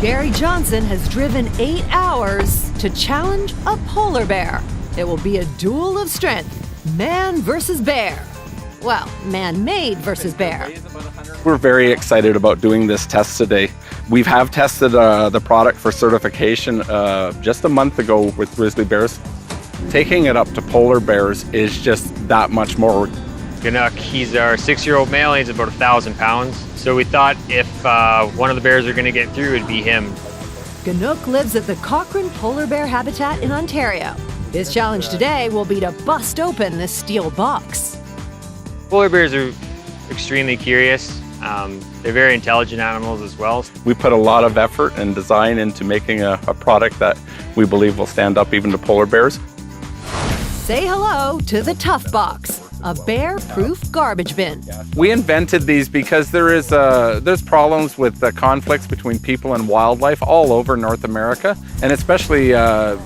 Gary Johnson has driven 8 hours to challenge a polar bear. It will be a duel of strength, man versus bear. Well, man-made versus bear. We're very excited about doing this test today. We have tested the product for certification just a month ago with grizzly bears. Taking it up to polar bears is just that much more. Ganook, he's our 6-year-old male, he's about 1,000 pounds. So we thought if one of the bears are gonna get through, it'd be him. Ganook lives at the Cochrane Polar Bear Habitat in Ontario. His challenge today will be to bust open this steel box. Polar bears are extremely curious. They're very intelligent animals as well. We put a lot of effort and design into making a product that we believe will stand up even to polar bears. Say hello to the TuffBoxx, a bear-proof garbage bin. We invented these because there's problems with the conflicts between people and wildlife all over North America, and especially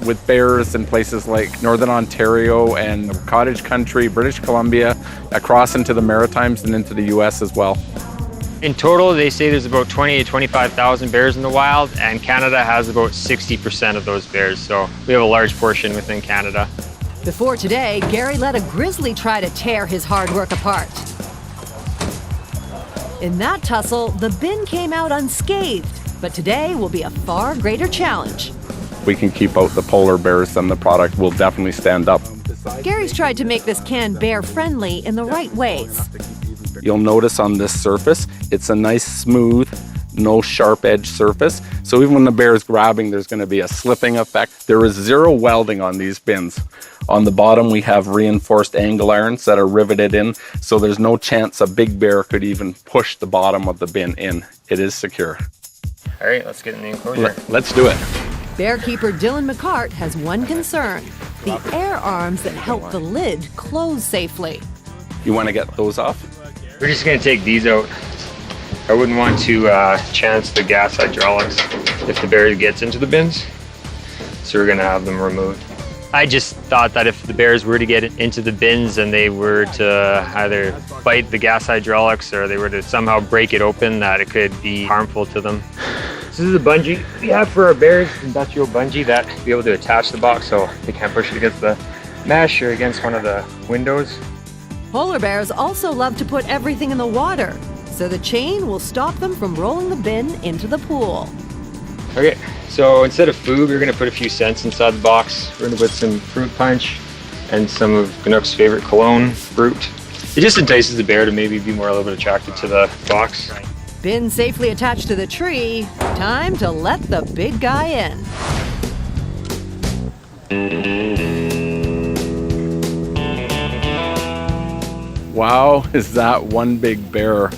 with bears in places like Northern Ontario and cottage country, British Columbia, across into the Maritimes and into the US as well. In total, they say there's about 20 to 25,000 bears in the wild, and Canada has about 60% of those bears, so we have a large portion within Canada. Before today, Gary let a grizzly try to tear his hard work apart. In that tussle, the bin came out unscathed, but today will be a far greater challenge. We can keep out the polar bears, then the product will definitely stand up. Gary's tried to make this can bear-friendly in the right ways. You'll notice on this surface, it's a nice smooth, no sharp edge surface. So even when the bear is grabbing, there's going to be a slipping effect. There is zero welding on these bins. On the bottom, we have reinforced angle irons that are riveted in, so there's no chance a big bear could even push the bottom of the bin in. It is secure. All right, let's get in the enclosure. Let's do it. Bearkeeper Dylan McCart has one concern: the air arms that help the lid close safely. You want to get those off? We're just gonna take these out. I wouldn't want to chance the gas hydraulics if the bear gets into the bins, so we're gonna have them removed. I just thought that if the bears were to get into the bins and they were to either bite the gas hydraulics or they were to somehow break it open, that it could be harmful to them. This is a bungee we have for our bears, industrial bungee that be able to attach the box so they can't push it against the mesh or against one of the windows. Polar bears also love to put everything in the water, so the chain will stop them from rolling the bin into the pool. Okay, so instead of food, we're gonna put a few scents inside the box. We're gonna put some fruit punch and some of Ganook's favorite cologne, fruit. It just entices the bear to maybe be more a little bit attracted to the box. Bin safely attached to the tree, time to let the big guy in. Wow, is that one big bear.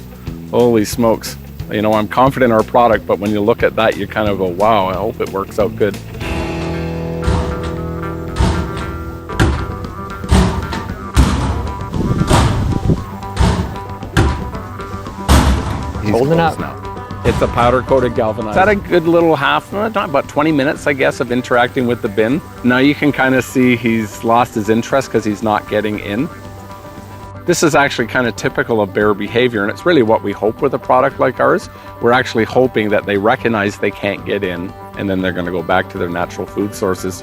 Holy smokes. You know, I'm confident in our product, but when you look at that, you kind of go, wow, I hope it works out good. He's holding up now. It's a powder coated galvanized. It's had a good little about 20 minutes, I guess, of interacting with the bin. Now you can kind of see he's lost his interest because he's not getting in. This is actually kind of typical of bear behavior, and it's really what we hope with a product like ours. We're actually hoping that they recognize they can't get in, and then they're going to go back to their natural food sources.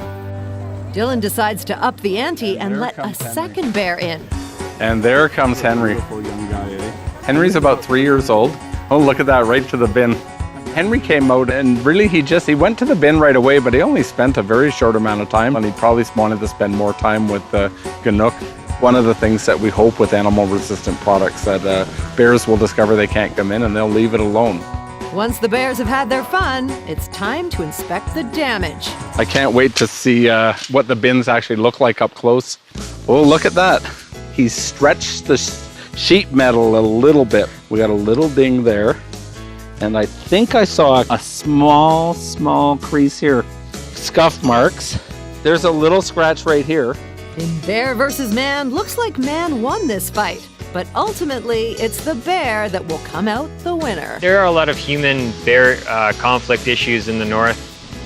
Dylan decides to up the ante and let a second bear in. And there comes Henry. Henry's about 3 years old. Oh, look at that, right to the bin. Henry came out and really he went to the bin right away, but he only spent a very short amount of time, and he probably wanted to spend more time with Ganook. One of the things that we hope with animal-resistant products that bears will discover they can't come in and they'll leave it alone. Once the bears have had their fun, it's time to inspect the damage. I can't wait to see what the bins actually look like up close. Oh, look at that. He's stretched the sheet metal a little bit. We got a little ding there. And I think I saw a small crease here. Scuff marks. There's a little scratch right here. In Bear versus Man, looks like Man won this fight, but ultimately it's the bear that will come out the winner. There are a lot of human-bear conflict issues in the north,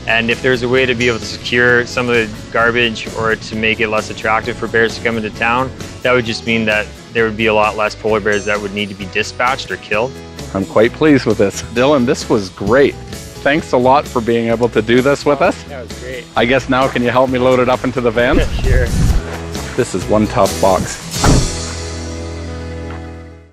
and if there's a way to be able to secure some of the garbage or to make it less attractive for bears to come into town, that would just mean that there would be a lot less polar bears that would need to be dispatched or killed. I'm quite pleased with this. Dylan, this was great. thanks a lot for being able to do this with us. That was great. I guess now can you help me load it up into the van? Sure. This is one TuffBoxx.